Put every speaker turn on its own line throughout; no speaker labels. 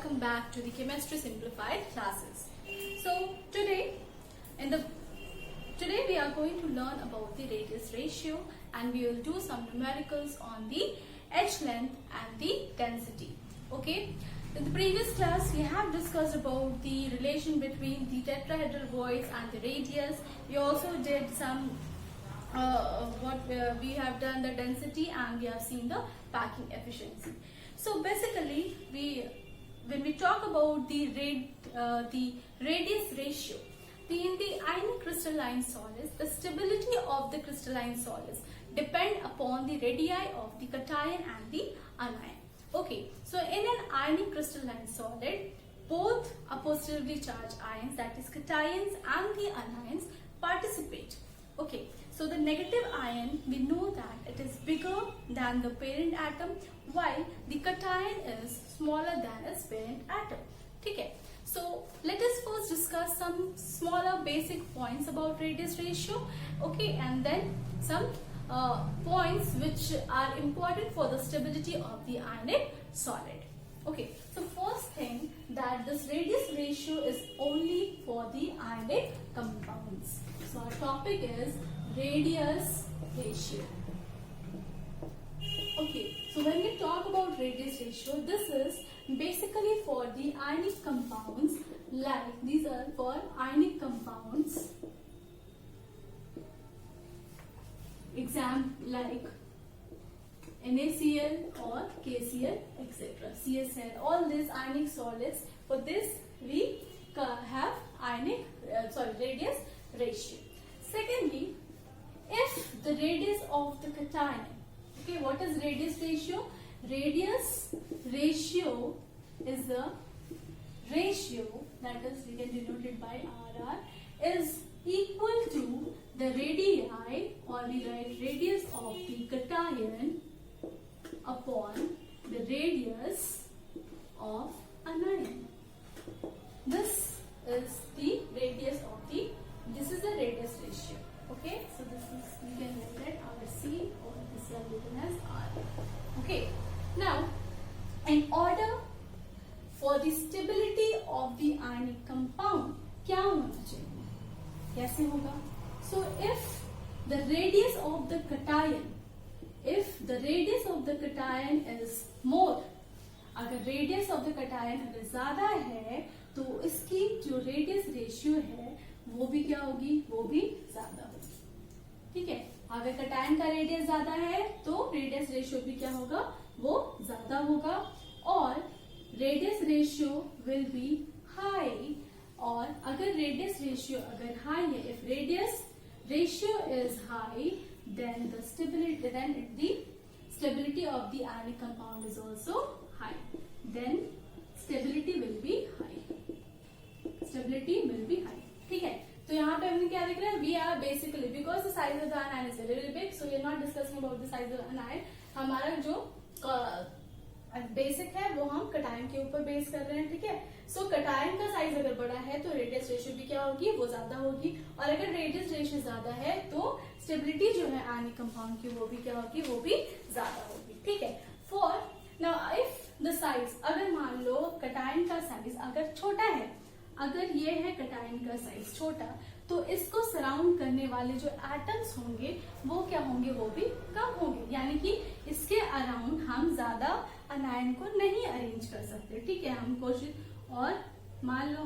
welcome back to the Chemistry Simplified classes. So today we are going to learn about the radius ratio, and we will do some numericals on the edge length and the density. Okay. In the previous class, we have discussed about the relation between the tetrahedral voids and the radius. We also did some we have done the density, and we have seen the packing efficiency. So basically, when we talk about the radius ratio, in the ionic crystalline solids, the stability of the crystalline solids depend upon the radii of the cation and the anion. Okay, so in an ionic crystalline solid, both are positively charged ions, that is cations and the anions, participate. Okay, so the negative ion, we know that it is bigger than the parent atom, while the cation is smaller than its parent atom. Okay, so let us first discuss some smaller basic points about radius ratio. Okay, and then some points which are important for the stability of the ionic solid. Okay, so first thing, that this radius ratio is only for the ionic compounds. So our topic is radius ratio. Okay, so when we talk about radius ratio, this is basically for the ionic compounds, like these are for ionic compounds, like NaCl or KCl, etc. CSL, all these ionic solids. For this we have radius ratio. Secondly, if the radius of the cation, okay, what is radius ratio? Radius ratio is the ratio, that is, we can denote it by RR, is equal to the radii, or we write radius of the cation upon the radius of anion. This is the radius of this is the radius ratio. Okay, so this is, we can write that RC, or this is written as R. Okay, now in order for the stability of the ionic compound, क्या होना चाहिए, कैसे होगा? So if the radius of the cation is more, अगर radius of the cation अगर ज़्यादा है, तो इसकी जो radius ratio है वो भी क्या होगी, वो भी ज़्यादा होगी. ठीक है, अगर cation का radius ज़्यादा है तो radius ratio भी क्या होगा, वो ज़्यादा होगा, और radius ratio will be high. और अगर radius ratio अगर high है, if radius ratio is high, then the stability of the ionic compound is also high. Then stability will be high. ठीक है, तो यहाँ पे हमने क्या देख रहे हैं, we are basically, because the size of the anion is very big, so we are not discussing about the size of anion. हमारा जो बेसिक है वो हम कटायन के ऊपर बेस कर रहे हैं. ठीक है, सो कटायन का साइज अगर बड़ा है तो रेडियस रेशियो भी क्या होगी, वो ज्यादा होगी, और अगर रेडियस रेशियो ज्यादा है तो स्टेबिलिटी जो है आयनिक कंपाउंड की वो भी क्या होगी, वो भी ज्यादा होगी. ठीक है, for now if the size, अगर मान लो कटायन का साइज अगर छोटा है, अगर ये है कटायन का साइज छोटा, तो इसको सराउंड करने वाले जो एटम्स होंगे वो क्या होंगे, वो भी कम होंगे, यानी कि इसके अराउंड हम ज्यादा अनायन को नहीं अरेंज कर सकते. ठीक है, हम कोशिश, और मान लो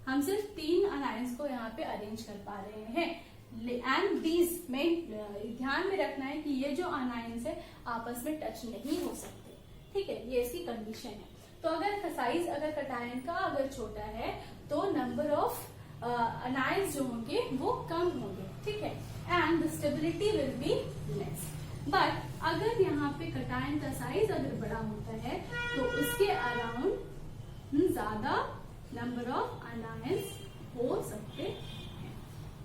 हम सिर्फ 3 अनायंस को यहाँ पे अरेंज कर पा रहे हैं, एंड दीज में ध्यान में रखना है कि ये जो अनायंस है आपस में टच नहीं हो सकते. ठीक है, ये इसकी कंडीशन है. तो अगर साइज अगर कटायन का अगर छोटा है तो नंबर ऑफ अनायंस जो होंगे वो कम होंगे. ठीक है, and the stability will be less. But अगर यहाँ पे कटायन का साइज अगर बड़ा होता है तो उसके अराउंड ज्यादा नंबर ऑफ अनायंस हो सकते हैं.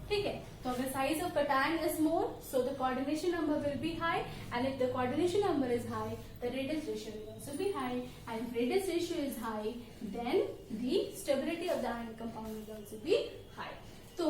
ठीक है, तो अगर size of cation is more, so the coordination number will be high, and if the coordination number is high, the radius ratio will also be high, and if radius ratio is high, then the stability of the ionic compound will also be high. तो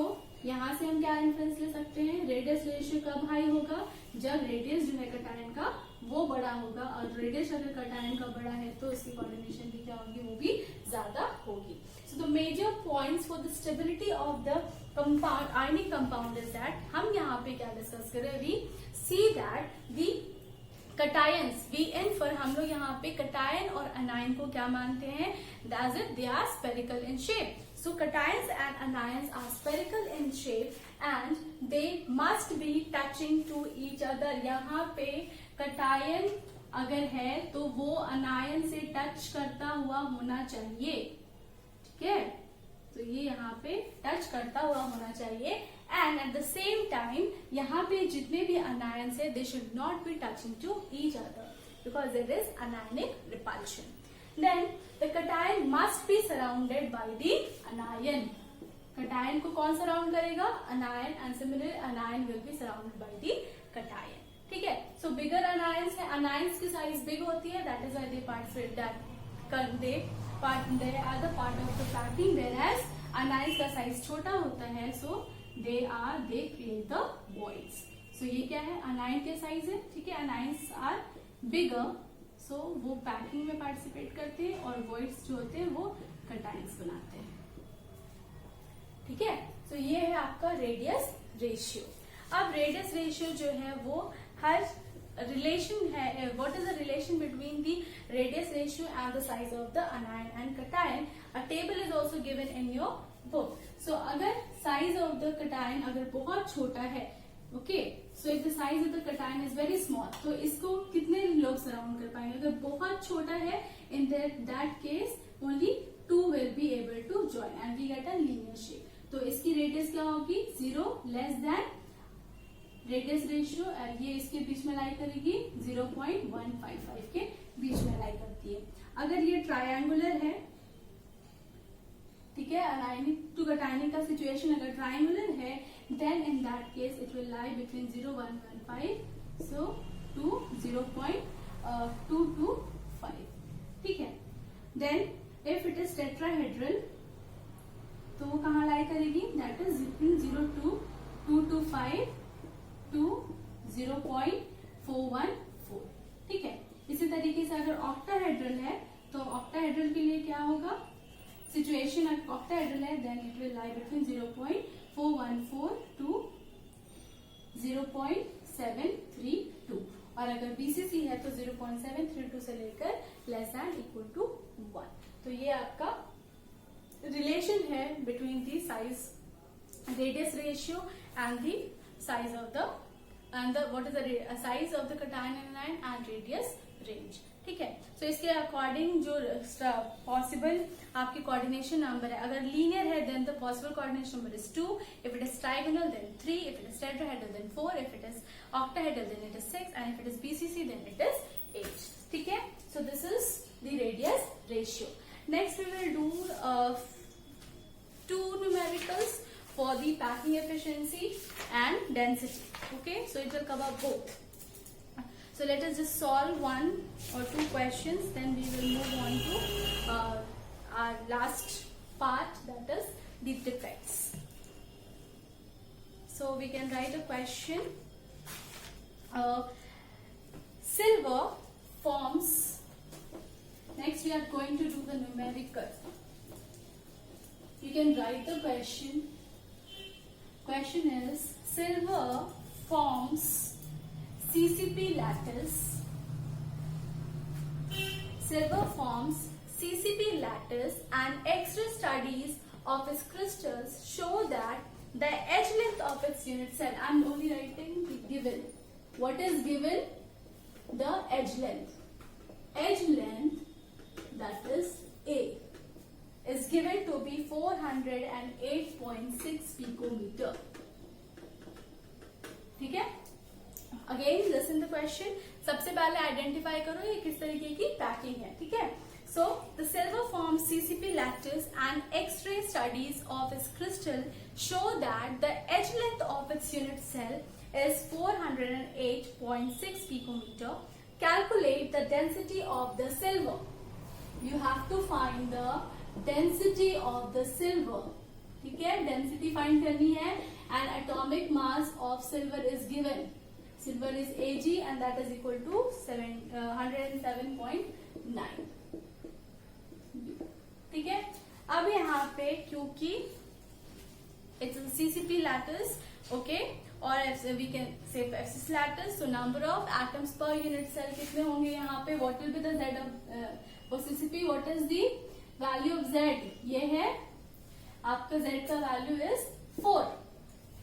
यहाँ से हम क्या inference ले सकते हैं, radius ratio कब high होगा, जब रेडियस जो है कटायन का वो बड़ा होगा, और रेडियस अगर कटायन का बड़ा है तो उसकी कोऑर्डिनेशन भी क्या होगी, वो भी ज्यादा होगी. So the major points for the stability of the compound ionic compound is that, हम यहाँ पे क्या डिस्कस करें, we see that the cations we an for, हम लोग यहाँ पे कटायन और अनायन को क्या मानते हैं, that is they are spherical in shape. So cations and anions are spherical in shape and they must be touching to each other. यहाँ पे कटायन अगर है तो वो अनायन से टच करता हुआ होना चाहिए. ठीक है, तो ये यहाँ पे टच करता हुआ होना चाहिए. And at the same time यहाँ पे जितने भी अनायंस है, they should not be touching to each other because there is anionic repulsion. Then the cation must be surrounded by the anion. Cation को कौन सराउंड करेगा, anion, and similarly anion will be surrounded by the cation. ठीक है, so bigger anions है, anions की size big होती है, that is why they participate that they are the part of the packing, whereas anions का size छोटा होता है, so they create the voids. So ये क्या है, anion के साइज है. ठीक है, anions are bigger, सो वो पैकिंग में पार्टिसिपेट करते हैं और वॉइड्स जो होते हैं वो कटायंस बनाते हैं. ठीक है, सो ये है आपका रेडियस रेशियो. अब रेडियस रेशियो जो है वो हर रिलेशन है, what is the relation between the radius ratio and the size of the anion and cation. A table is also given in your book. So अगर साइज ऑफ द कटायन अगर बहुत छोटा है, okay, so if the size of the cation is very small, तो इसको कितने लोग surround कर पाएंगे, अगर बहुत छोटा है, in that case only 2 will be able to join and we get a linear shape. तो इसकी रेडियस क्या होगी, 0 लेस देन रेडियस रेशियो, ये इसके बीच में लाई करेगी, 0.155 के बीच में लाई करती है. अगर ये ट्रायंगुलर है, ठीक है, अनायनिक टू कटायनिक का सिचुएशन अगर ट्रायंगुलर है, then in that case it will lie between 0.115 so to 0.225. ठीक है, then if it is tetrahedral तो वो कहाँ लाई करेगी, that is between 0.225 to 0.414. ठीक है, इसी तरीके से अगर ऑक्टाहेड्रल है तो ऑक्टाहेड्रल के लिए क्या होगा, सिचुएशन अगर ऑक्टाहेड्रल है then it will lie between 0.414 to 0.732, और अगर बीसीसी है तो 0.732 से लेकर लेस देन इक्वल टू 1. तो ये आपका रिलेशन है between the size radius ratio and the size of the what is the size of the cation anion and radius range. ठीक है, सो इसके अकॉर्डिंग जो पॉसिबल आपकी कोऑर्डिनेशन नंबर है, अगर लीनियर है then the possible coordination number is 2, if it is trigonal then 3, if it is tetrahedral then 4, if it is octahedral then it is 6, and if it is BCC then it is 8. ठीक है, so this is the radius ratio. Next we will do 2 numericals for the packing efficiency and density. Okay, so it will cover both. So let us just solve 1 or 2 questions, then we will move on to our last part, that is the defects. So we can write a question. Silver forms, next we are going to do the numerical. You can write the question. Question is, silver forms CCP lattice. Silver forms CCP lattice, and X-ray studies of its crystals show that the edge length of its unit cell. I am only writing the given. What is given? The edge length. Edge length, that is A, is given to be 408.6 picometer. ठीक है, again listen the question. सबसे पहले identify करो ये किस तरीके की packing है. ठीक है, so the silver form CCP lattice and x-ray studies of its crystal show that the edge length of its unit cell is 408.6 picometer. Calculate the density of the silver. You have to find the density of the silver. ठीक है, density find करनी है। And atomic mass of silver is given, silver is Ag and that is equal to 107.9। ठीक है, अब यहाँ पे क्योंकि इट्स CCP लैटिस, ओके, और we can say FCC lattice, so number of atoms per unit cell कितने होंगे यहाँ पे, what will be the Z of for CCP, what is the value of Z, ये है आपका Z का value is 4।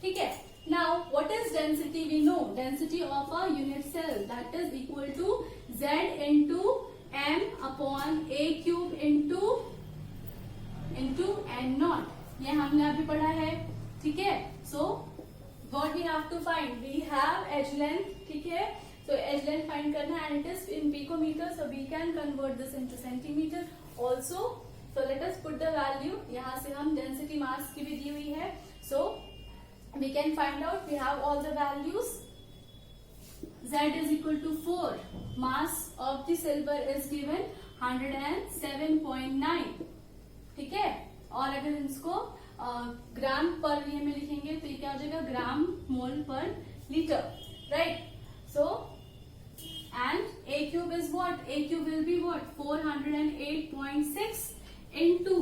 ठीक है, now what is density, we know density of a unit cell that is equal to Z into M upon A cube into N naught, ये हमने अभी पढ़ा है। ठीक है, so what we have to find, we have edge length, ठीक है, so edge length find करना and it is in picometer, so we can convert this into centimeter also, so let us put the value, यहाँ से हम density mass की भी दी हुई है, so we can find out, we have all the values, Z is equal to 4, mass of the silver is given 107.9, ठीक है, और अगर इसको ग्राम पर ये में लिखेंगे तो ये क्या हो जाएगा, ग्राम मोल पर litre, right. So and A cube is what, A cube will be what, 408.6 into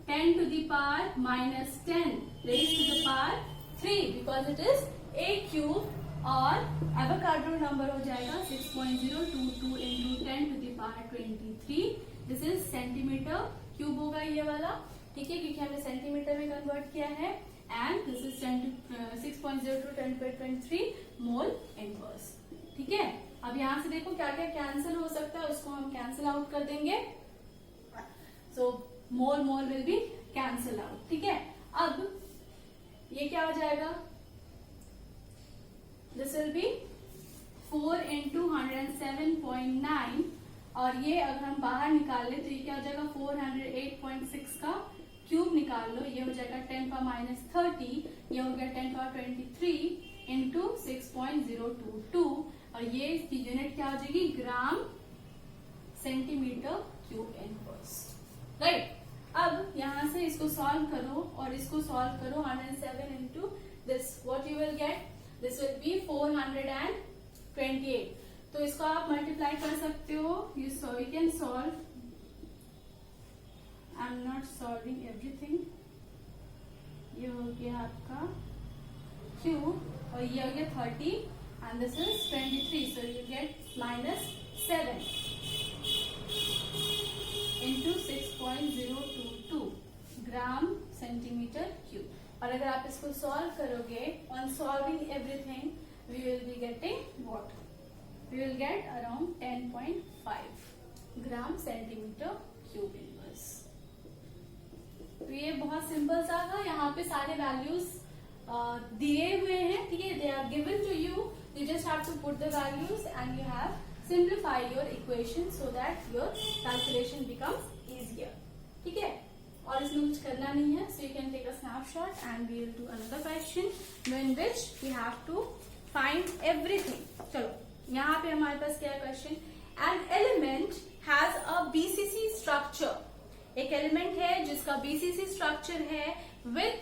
10 to the power minus 10 raised to the power 3 because it is A cube, और एवोगाड्रो नंबर हो जाएगा 6.022 into 10 to the power 23, this is centimetre cube होगा ये वाला, ठीक है, क्योंकि हमने सेंटीमीटर में कन्वर्ट किया है, and this is 6.02 10 by 23 mole inverse. ठीक है, अब यहाँ से देखो क्या क्या कैंसिल हो सकता है, उसको हम कैंसिल आउट कर देंगे, सो मोल मोल विल बी कैंसिल आउट। ठीक है, अब ये क्या हो जाएगा, दिस विल बी 4 into 107.9, और ये अगर हम बाहर निकाल ले तो ये क्या हो जाएगा, 408.6 का क्यूब निकाल लो, ये हो जाएगा 10 पावर माइनस 30, ये हो गया 10 पावर 23 इंटू 6.022, और ये इसकी यूनिट क्या हो जाएगी, ग्राम सेंटीमीटर क्यूब इनवर्स, राइट। अब यहाँ से इसको सॉल्व करो और इसको सॉल्व करो, 107 into this, what you will get, this will be 428, तो इसको आप मल्टीप्लाई कर सकते हो, you can solve, I am not solving everything, ये हो गया आपका क्यूब और ये हो गया 30 and this is 23, so you get -7 into 6.022 gram centimetre cube. और अगर आप इसको सॉल्व करोगे, on solving everything we will be getting what, we will get around 10.5 gram centimetre cube inverse. तो ये बहुत सिंपल सा था, यहाँ पे सारे वैल्यूज दिए हुए हैं, ठीक है, they are given to you, you just have to put the values and you have simplify your equation so that your calculation becomes easier. ठीक है, और इसमें कुछ करना नहीं है, so you can take a snapshot and we will do another question in which we have to find everything. चलो यहाँ पे हमारे पास क्या question, an element has a BCC structure, एक एलिमेंट है जिसका BCC स्ट्रक्चर है with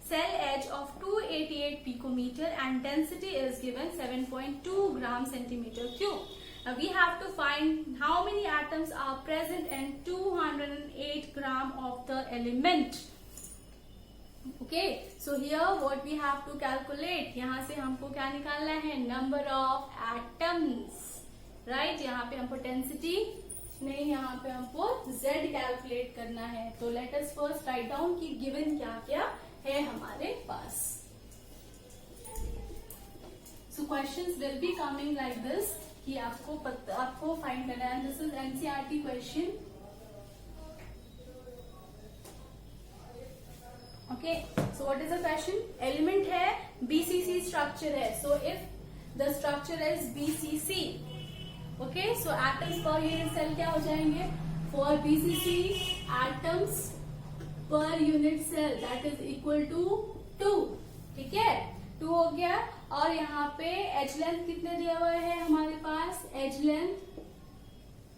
cell edge of 288 picometre and density is given 7.2 gram centimetre cube. Now we have to find how many atoms are present in 208 gram of the element. Okay, so here what we have to calculate, यहाँ से हमको क्या निकालना है, number of atoms, right? यहाँ पे हमको density नहीं, यहाँ पे हमको Z कैलकुलेट करना है। तो let us first write down कि given क्या क्या है हमारे पास। So questions will be coming like this कि आपको फाइंड करना है, this is NCERT question. Okay, so what is the question, element है BCC स्ट्रक्चर है, so if the structure is BCC, okay, so atoms per unit cell क्या हो जाएंगे, for BCC atoms per unit cell that is equal to 2, ठीक है, 2 हो गया। और यहाँ पे एज लेंथ कितने दिया हुआ है हमारे पास, edge length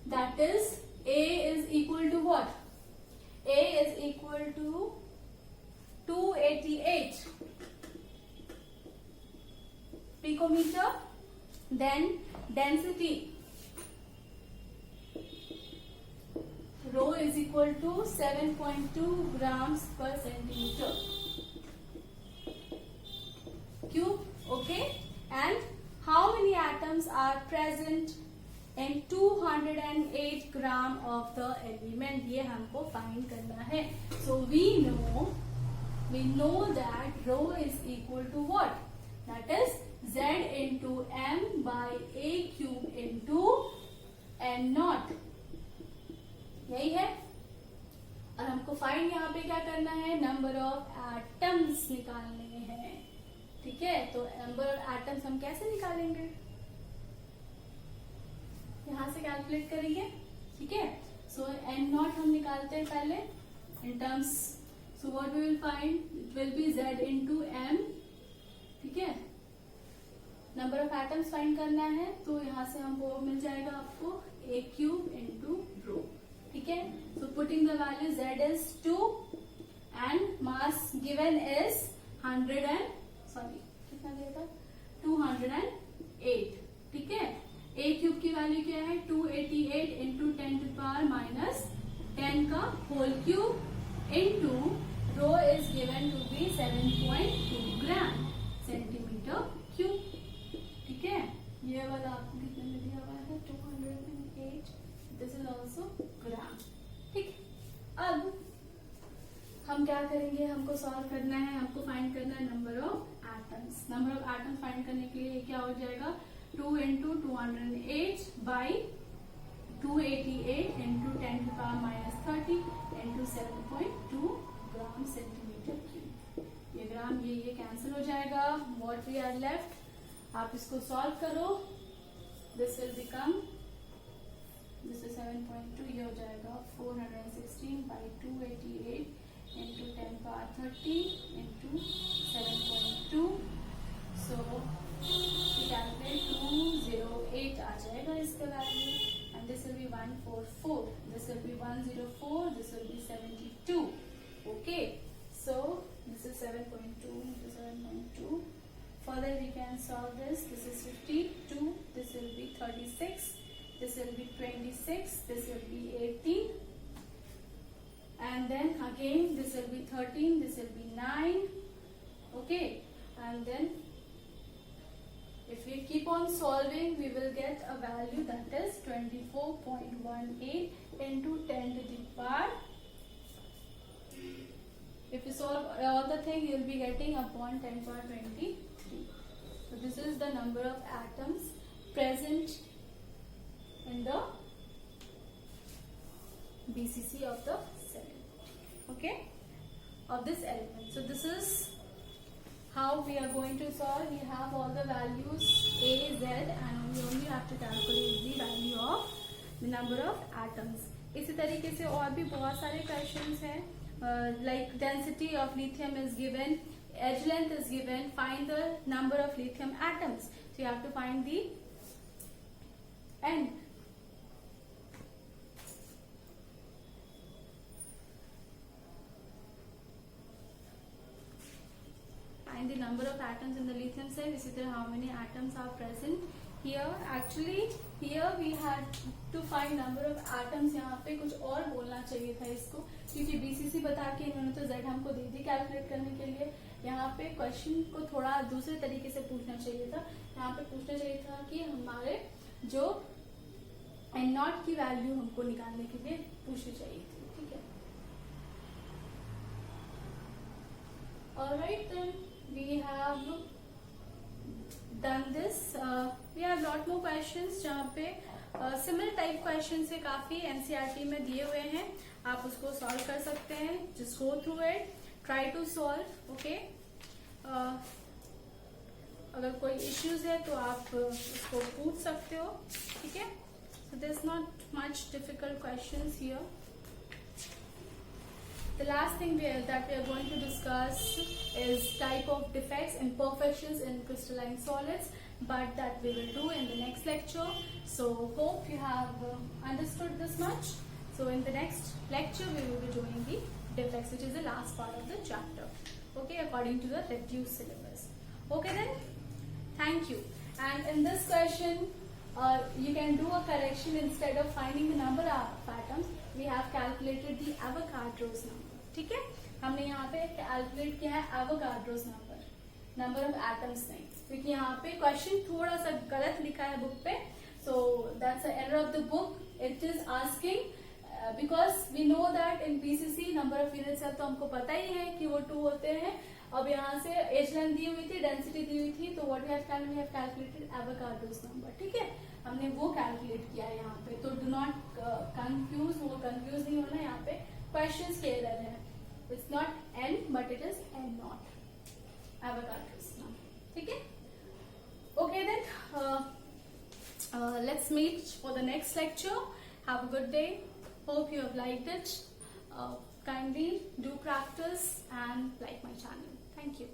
that is A is equal to what, A is equal to 288 picometer. Then density rho is equal to 7.2 grams per centimeter cube. Okay, and how many atoms are present in 208 gram of the element? ये हमको find करना है. So we know that rho is equal to what? That is Z into m by a cube into n naught. यही है. और हमको find यहाँ पे क्या करना है? नंबर ऑफ एटम्स निकालने हैं. ठीक है, तो नंबर ऑफ एटम्स हम कैसे निकालेंगे? यहां से कैलकुलेट करेंगे. ठीक है, सो एन नॉट हम निकालते हैं पहले in terms. So what we will find? It will be Z into M. ठीक है, नंबर ऑफ एटम्स फाइंड करना है, तो यहां से हमको मिल जाएगा आपको ए क्यूब इंटू रो. ठीक है, so putting the value Z is 2 and mass given is 208. ठीक है, ए क्यूब की वैल्यू क्या है? 288 इंटू 10 टू पावर माइनस 10 का whole cube into rho is given to be 7.2 gram centimetre cube. ठीक है, ये वाला आपको कितने में दिया हुआ है? 208. दिस इज ऑल्सो ग्राम. ठीक, अब हम क्या करेंगे? हमको सॉल्व करना है, हमको फाइंड करना है number of atoms. Number of atoms find करने के लिए क्या हो जाएगा? 2 into 208 by 288 into 10 to power minus 30 into 7.2 gram centimetre cube. ये ग्राम ये कैंसिल हो जाएगा. व्हाट वी आर लेफ्ट, आप इसको सॉल्व करो. This will become, this is 7.2, ये हो जाएगा 416 by 288 into 10 power 30 into 7.2. So calculate 208 आ जाएगा इसका value. And this will be 144, this will be 104, this will be 72. Okay, so this is 7.2 into 7.2. Further we can solve this. This is 52, this will be 36, this will be 26, this will be 18, and then again this will be 13, this will be 9. Okay, and then if we keep on solving, we will get a value that is 24.18 into 10 to the power. If you solve all the thing, you will be getting upon 10 power 23. So this is the number of atoms present in the BCC of the cell. Okay, of this element. So this is how we are going to solve. We have all the values A, Z, and we only have to calculate the value of the number of atoms. इसी तरीके से और भी बहुत सारे questions हैं. Like density of lithium is given, edge length is given, find the number of lithium atoms. So you have to find the end. Find the number of atoms in the lithium cell. This is how many atoms are present here. Actually here we had to find number of atoms. यहाँ पे कुछ और बोलना चाहिए था इसको, क्योंकि BCC बता के इन्होंने तो जेड हमको दे दी कैलकुलेट करने के लिए. यहाँ पे क्वेश्चन को थोड़ा दूसरे तरीके से पूछना चाहिए था. यहाँ पे पूछना चाहिए था कि हमारे जो एन नॉट की वैल्यू हमको निकालने के लिए पूछनी चाहिए थी. ठीक है, alright, then we have done this. We have lot more questions जहाँ पे सिमिलर टाइप क्वेश्चन से काफी एनसीईआरटी में दिए हुए हैं. आप उसको सॉल्व कर सकते हैं. Just go through it, try to solve. Okay, अगर कोई इश्यूज है तो आप उसको पूछ सकते हो. ठीक है, so there is not much difficult questions here. The last thing that we are going to discuss is type of defects, imperfections in crystalline solids, but that we will do in the next lecture. So hope you have understood this much. So in the next lecture we will be doing the defects, which is the last part of the chapter. okay, according to the reduced syllabus. Okay then, thank you. And in this question, you can do a correction. Instead of finding the number of atoms, we have calculated the Avogadro's number. ठीक है, हमने यहाँ पे calculate किया है Avogadro's number of atoms नहीं, क्योंकि यहाँ पे क्वेश्चन थोड़ा सा गलत लिखा है बुक पे. So that's error of the book. It is asking because we know that in PCC number of unit cell तो हमको पता ही है कि वो 2 होते हैं. अब यहाँ से एज लेंथ दी हुई थी, डेंसिटी दी हुई थी, तो what we have calculated Avogadro's number. ठीक है, हमने वो कैलकुलेट किया है यहाँ पे. तो डू नॉट कंफ्यूज, वो कंफ्यूज नहीं होना. यहाँ पे क्वेश्चन के एरर है. It's not an but it is an not Avogadro's number. ठीक है, okay then. Let's meet for the next lecture. Have a good day. Hope you have liked it. Kindly do practice and like my channel. Thank you.